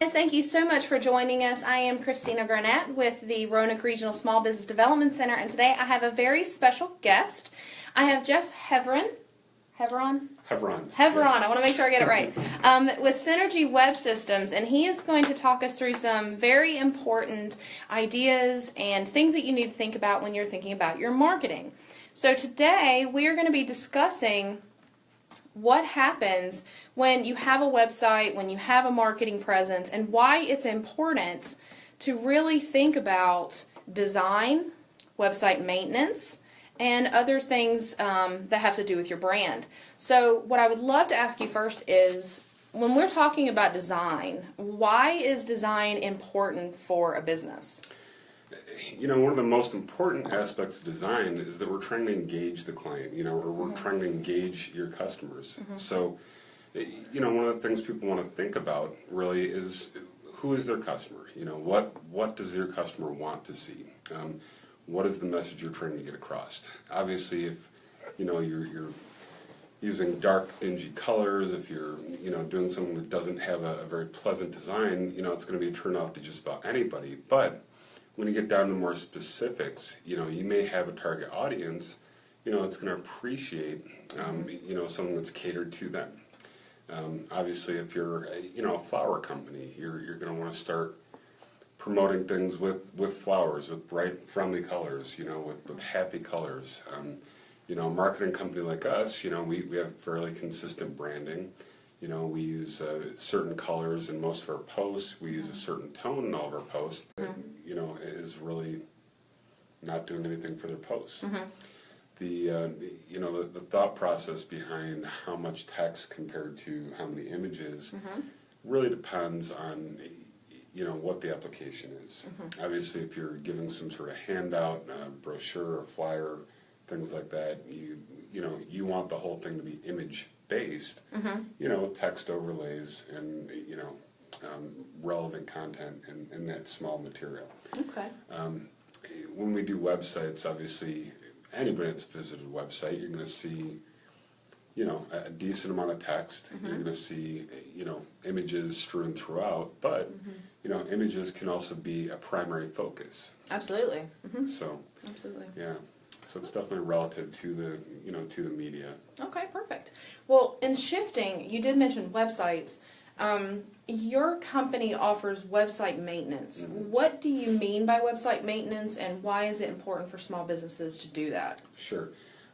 Yes, thank you so much for joining us. I am Christina Granette with the Roanoke Regional Small Business Development Center, and today I have a very special guest. I have Jeff Heveron. Heveron? Heveron. Heveron, Yes. I want to make sure I get it right. With Synergy Web Systems, and he is going to talk us through some very important ideas and things that you need to think about when you're thinking about your marketing. So today we are going to be discussing what happens when you have a website, when you have a marketing presence, and why it's important to really think about design, website maintenance, and other things that have to do with your brand. So what I would love to ask you first is, when we're talking about design, why is design important for a business? You know, one of the most important aspects of design is that we're trying to engage the client, or we're trying to engage your customers. So, one of the things people want to think about really is who is their customer? What does their customer want to see? What is the message you're trying to get across? Obviously, if, you're using dark, dingy colors, if you're, doing something that doesn't have a very pleasant design, it's going to be a turn off to just about anybody. But when you get down to more specifics, you may have a target audience, it's going to appreciate, something that's catered to them. Obviously, if you're, a flower company, you're going to want to start promoting things with flowers, with bright, friendly colors, with happy colors. A marketing company like us, we have fairly consistent branding. We use certain colors in most of our posts. We use a certain tone in all of our posts. Is really not doing anything for their posts. The thought process behind how much text compared to how many images really depends on what the application is. Obviously, if you're giving some sort of handout, brochure, or flyer, things like that, you want the whole thing to be image based, with text overlays and relevant content in that small material. Okay. When we do websites, obviously, anybody that's visited a website, you're going to see, a decent amount of text. You're going to see, images strewn throughout, but images can also be a primary focus. Absolutely. So. Absolutely. Yeah. So it's definitely relative to the, to the media. Okay, perfect. Well, in shifting, you did mention websites. Your company offers website maintenance. What do you mean by website maintenance, and why is it important for small businesses to do that? Sure.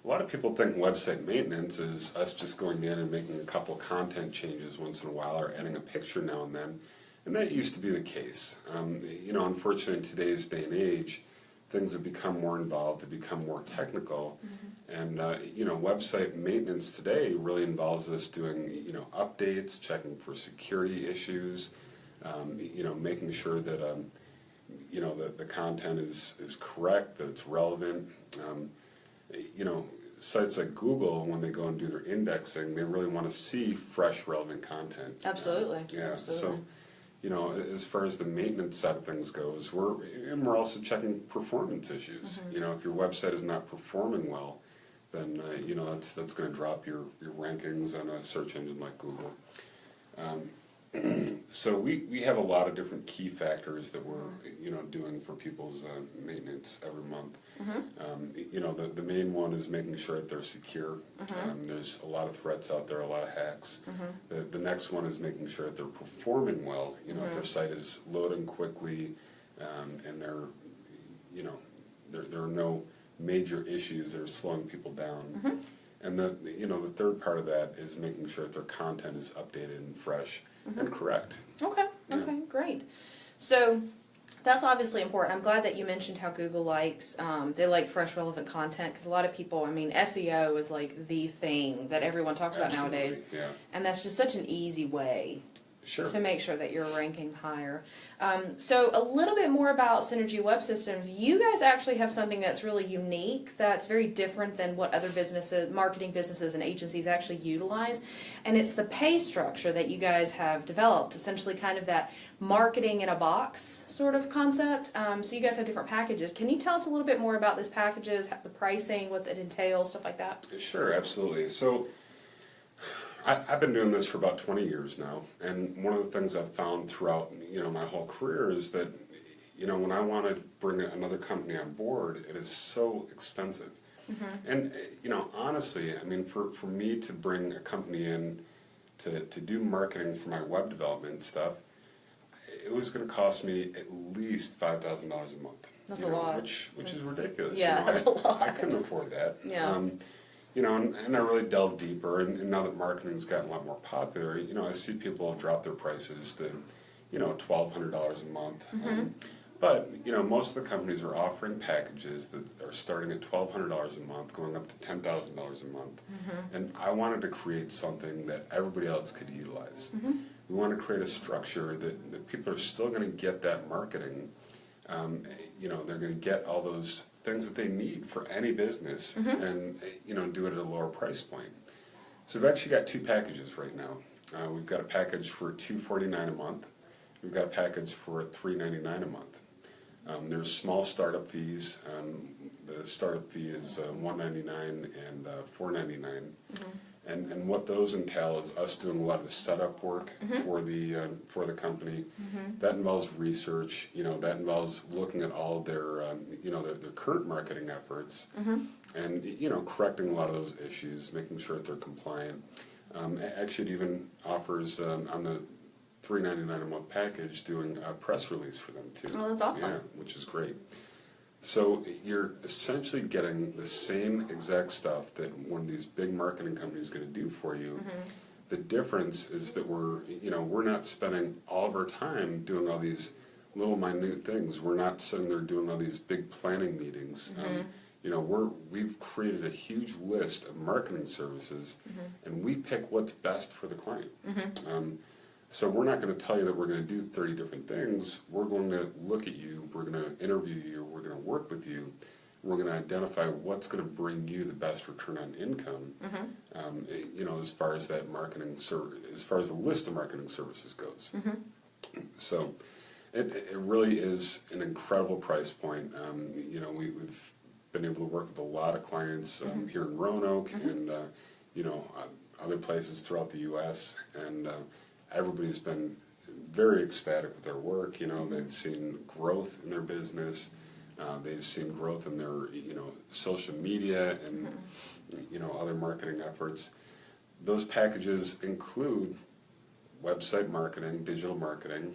A lot of people think website maintenance is us just going in and making a couple content changes once in a while, or adding a picture now and then. And that used to be the case. Unfortunately, in today's day and age, things have become more involved, they become more technical, and website maintenance today really involves us doing updates, checking for security issues, making sure that that the content is correct, that it's relevant. Sites like Google, when they go and do their indexing, they really want to see fresh, relevant content. Absolutely. Yeah. Absolutely. So, as far as the maintenance side of things goes, we're also checking performance issues. If your website is not performing well, then that's going to drop your rankings on a search engine like Google. So we have a lot of different key factors that we're doing for people's maintenance every month. The main one is making sure that they're secure. There's a lot of threats out there, a lot of hacks. The next one is making sure that they're performing well. If their site is loading quickly, and there are no major issues that are slowing people down. And the third part of that is making sure that their content is updated and fresh and correct. Okay, great. So that's obviously important. I'm glad that you mentioned how Google likes, they like fresh, relevant content, because a lot of people, SEO is like the thing that everyone talks about nowadays. Yeah. And that's just such an easy way Sure. to make sure that you're ranking higher. So a little bit more about Synergy Web Systems. You guys actually have something that's really unique, that's very different than what other businesses, marketing businesses and agencies actually utilize, and it's the pay structure that you guys have developed, essentially kind of that marketing in a box sort of concept. So you guys have different packages. Can you tell us a little bit more about those packages, the pricing, what that entails, stuff like that? Sure, absolutely. So I've been doing this for about 20 years now, and one of the things I've found throughout, my whole career is that, when I want to bring another company on board, it is so expensive. And, honestly, I mean, for me to bring a company in to do marketing for my web development stuff, it was going to cost me at least $5,000 a month. That's a lot. Which is ridiculous. Yeah, that's a lot. I couldn't afford that. Yeah. And I really delved deeper, and now that marketing's gotten a lot more popular, I see people drop their prices to, $1,200 a month. But, most of the companies are offering packages that are starting at $1,200 a month, going up to $10,000 a month. And I wanted to create something that everybody else could utilize. We want to create a structure that people are still going to get that marketing. They're going to get all those things that they need for any business and, do it at a lower price point. So we've actually got two packages right now. We've got a package for $249 a month. We've got a package for $399 a month. There's small startup fees. The startup fee is $199 and $499. And what those entail is us doing a lot of the setup work for the company. That involves research. That involves looking at all of their their current marketing efforts, and correcting a lot of those issues, making sure that they're compliant. Actually, it even offers on the $399 a month package doing a press release for them too. Oh, that's awesome. Yeah, which is great. So you're essentially getting the same exact stuff that one of these big marketing companies is going to do for you. The difference is that we're not spending all of our time doing all these little minute things. We're not sitting there doing all these big planning meetings. We've created a huge list of marketing services, and we pick what's best for the client. So we're not going to tell you that we're going to do 30 different things. We're going to look at you, we're going to interview you, we're going to work with you, we're going to identify what's going to bring you the best return on income, as far as that marketing as far as the list of marketing services goes. So it really is an incredible price point. We've been able to work with a lot of clients here in Roanoke and other places throughout the U.S. and everybody's been very ecstatic with their work. They've seen growth in their business. They've seen growth in their social media and other marketing efforts. Those packages include website marketing, digital marketing,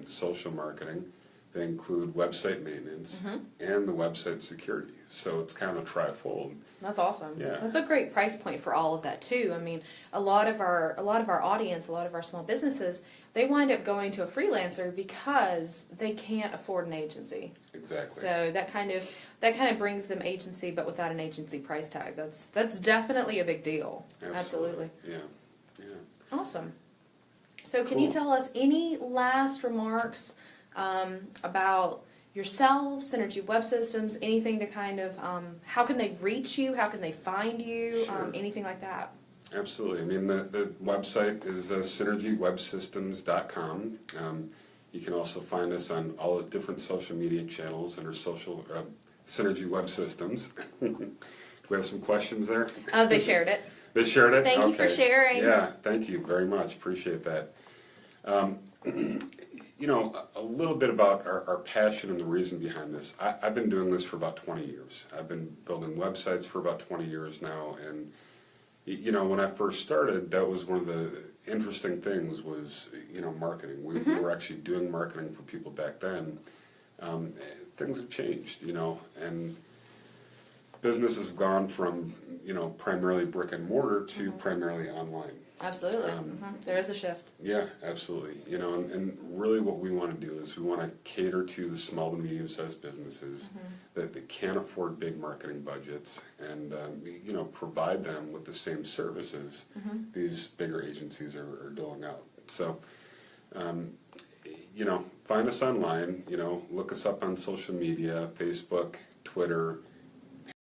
social marketing. They include website maintenance and the website security. So it's kind of a trifold. That's awesome. Yeah. That's a great price point for all of that too. I mean, a lot of our audience, a lot of our small businesses, they wind up going to a freelancer because they can't afford an agency. Exactly. So that kind of brings them agency, but without an agency price tag. That's definitely a big deal. Absolutely. Yeah. Awesome. So can Cool. you tell us any last remarks about yourself, Synergy Web Systems, anything to kind of, how can they reach you, how can they find you, Sure. anything like that? Absolutely. I mean, the website is synergywebsystems.com. You can also find us on all the different social media channels under Synergy Web Systems. Do we have some questions there? They shared it. They shared it? Thank you for sharing. Yeah, thank you very much. Appreciate that. A little bit about our passion and the reason behind this. I've been doing this for about 20 years. I've been building websites for about 20 years now, and when I first started, that was one of the interesting things was, marketing. We were actually doing marketing for people back then. Things have changed, and business has gone from, primarily brick and mortar to primarily online. Absolutely. There is a shift. Yeah, absolutely. And really what we want to do is we want to cater to the small to medium-sized businesses that can't afford big marketing budgets and, provide them with the same services these bigger agencies are doling out. So, find us online, look us up on social media, Facebook, Twitter,